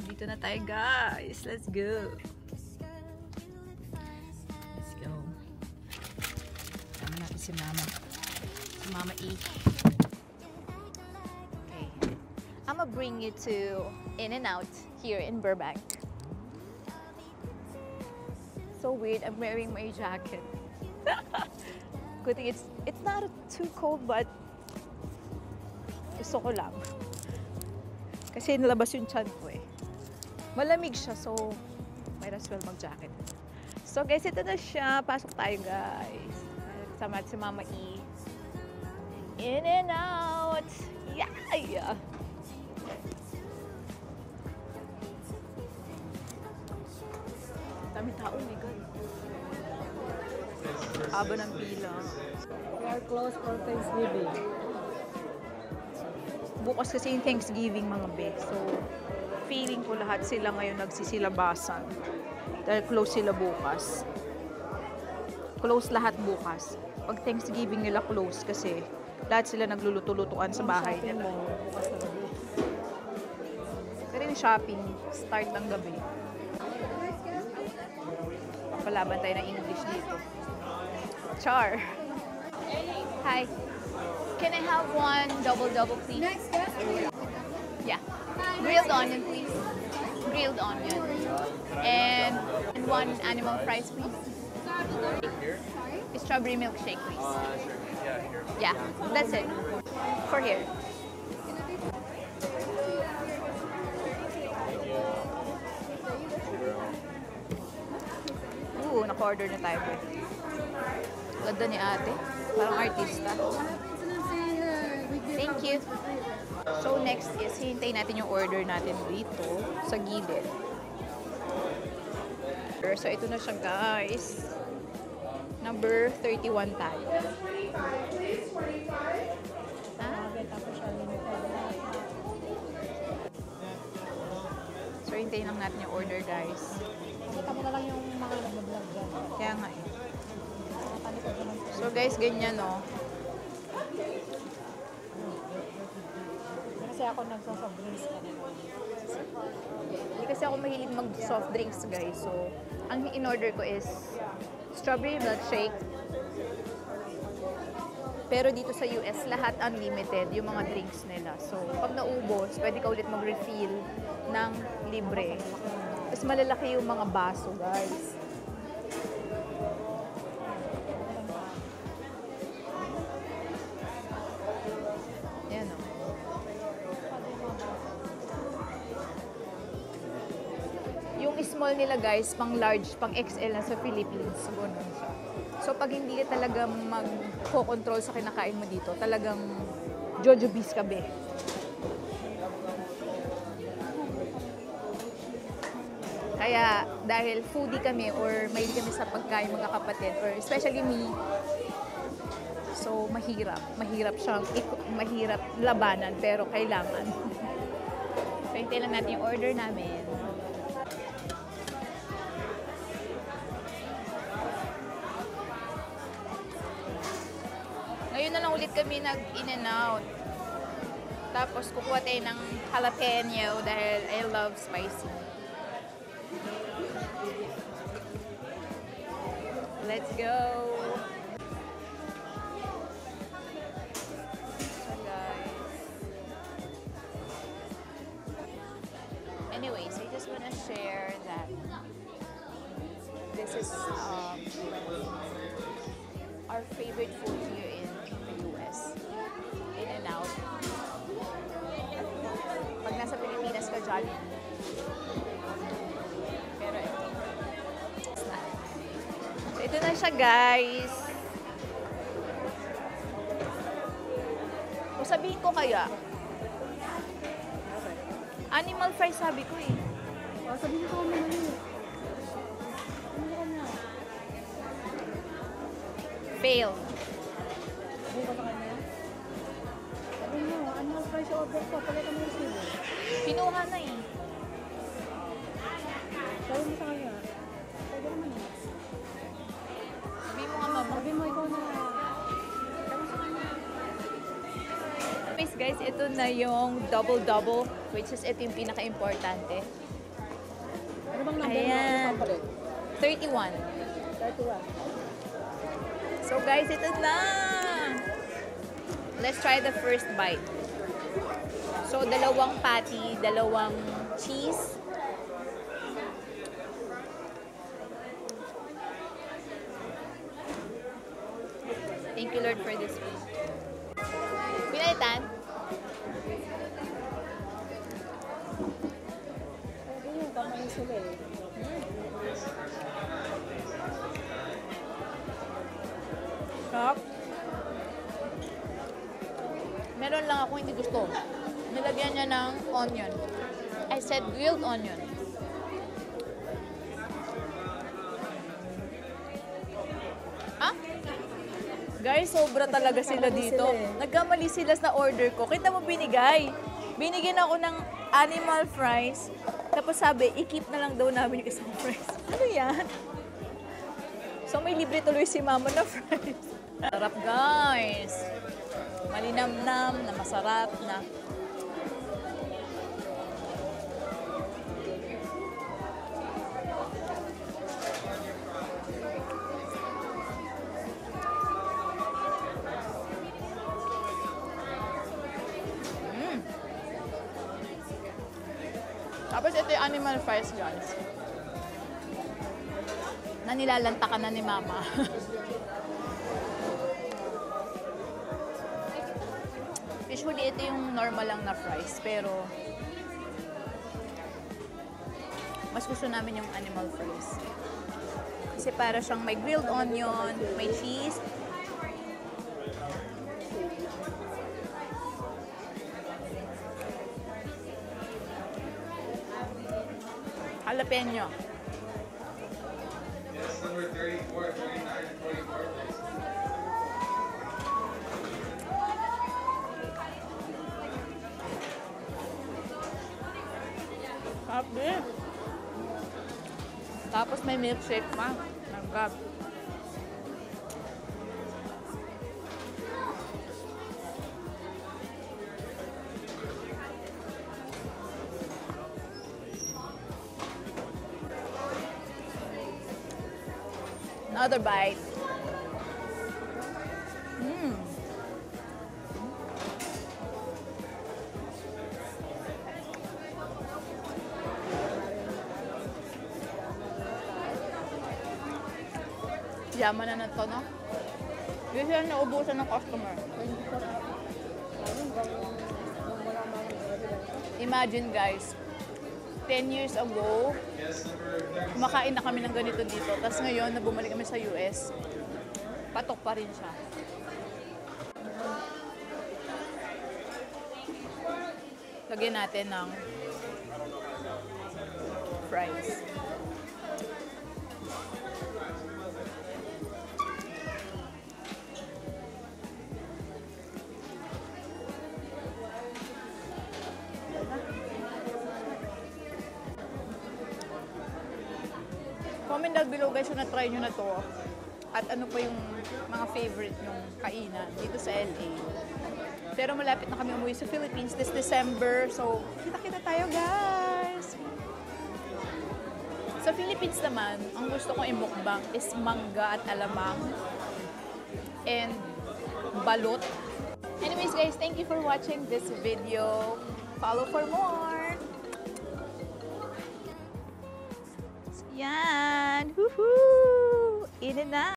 Dito na tayo, guys. Let's go. Let's go. Tama natin si Mama. Si Mama E. Okay. I'm gonna bring you to In-N-Out here in Burbank. So weird. I'm wearing my jacket. Good thing it's not too cold, but gusto ko lang. Kasi nalabas yung tiyan ko eh. Malamig siya, so might as well mag-jacket. So guys, ito na siya. Pasok tayo, guys. Sama si Mama E. In-N-Out! Yeah! Dami tao, my God. Haba ng pila. We are closed for Thanksgiving. Bukas kasi yung Thanksgiving, mga be. So, feeling ko lahat sila ngayon nagsisilabasan. Dahil close sila bukas. Close lahat bukas. Pag Thanksgiving nila close kasi lahat sila nagluluto-lutuan sa bahay nila. Pero yung shopping, start ng gabi. Papalaban tayo ng English dito. Char! Hi! Can I have one double, please? Next, yes? Yeah. Grilled onion, please. Grilled onion. And one animal fries, please. Strawberry milkshake, please. Yeah, that's it. For here. Ooh, naka-order na tayo. Ganda ni ate. Parang artista. Thank you. So next is, hintayin natin yung order natin dito sa gilid. So ito na siya, guys. Number 31 tayo. So hintayin lang natin yung order, guys. Kita mo na lang yung mga nag-vlog dyan. Kaya nga eh. So guys, ganyan no. Kasi ako nagsasoft drinks kanina. Hindi kasi ako mahilig mag-soft drinks, guys. So, ang in-order ko is strawberry milkshake. Pero dito sa US, lahat unlimited yung mga drinks nila. So, pag naubos, pwede ka ulit mag-refill ng libre. Tapos malalaki yung mga baso, guys. Yan o. Yung small nila, guys, pang large, pang XL na sa Philippines. So, ganun siya. So, pag hindi ka talaga mag-control sa kinakain mo dito, talagang jojobis ka, be. Kaya, dahil foodie kami or mahilig kami sa pagkain mga kapatid, or especially me, so, mahirap siyang, mahirap labanan, pero kailangan. So, hintayin lang natin yung order namin. Ngayon na lang ulit kami nag-In-N-Out. Tapos kukuha tayo ng jalapeno dahil I love spicy. Let's go! So guys. Anyways, I just wanna share that this is our favorite food here in the US. In-N-Out. Pag nasa Pilipinas ka, Jollibee. Pero ito. It's not. So, ito na siya, guys. Kung sabihin ko kaya, animal fries sabi ko eh. Sabihin ko naman yun. Fail. Sabihin ko sa kanya. Sabihin mo, animal fries order ko. Pagkita mo yung resibo. Pinuha na eh. Sabihin mo sa kanya. Pwede naman eh. Sabihin mo nga, mama. Sabihin mo ikaw na. Sabihin mo sa kanya. Guys, ito na yung double-double which is ito yung pinaka-importante. Ano bang number mo? Ayan. Ano papalit? 31. 31. So guys, ito na! Let's try the first bite. So, dalawang patty, dalawang cheese. Thank you, Lord, for this food. Pinalitan? Pwede yun, kamay sila eh. Sarap. Meron lang ako hindi gusto. Nilagyan niya ng onion. I said grilled onion. Ah? Guys, sobra talaga sila dito. Nagkamali sila sa order ko. Kita mo binigay. Binigyan ako ng animal fries. Tapos sabi, i-keep na lang daw namin yung isang fries. Ano yan? So may libre tuloy si mama na fries. Sarap guys. Malinamnam na masarap na. Tapos ito yung animal fries guys. Na nilalantakan na ni mama. Usually, ito yung normal lang na fries, pero mas gusto namin yung animal fries. Kasi para siyang may grilled onion, may cheese. Jalapeno. Yes, number 34, 39, and 44. Sarap din. Tapos may milkshake pa. Ang grab. Another bite. Yaman na to, no? Hindi sila naubusan ng customer. Imagine guys, 10 years ago, kumakain na kami ng ganito dito. Tapos ngayon, na bumalik kami sa US, patok pa rin siya. Lagyan natin ng fries. Comment down below guys kung na-try nyo na to. At ano pa yung mga favorite nyong kainan dito sa LA. Pero malapit na kami umuwi sa Philippines this December. So, kita-kita tayo guys! Sa Philippines naman, ang gusto kong imukbang is mangga at alamang. And balot. Anyways guys, thank you for watching this video. Follow for more! Yan! Woohoo! In and out!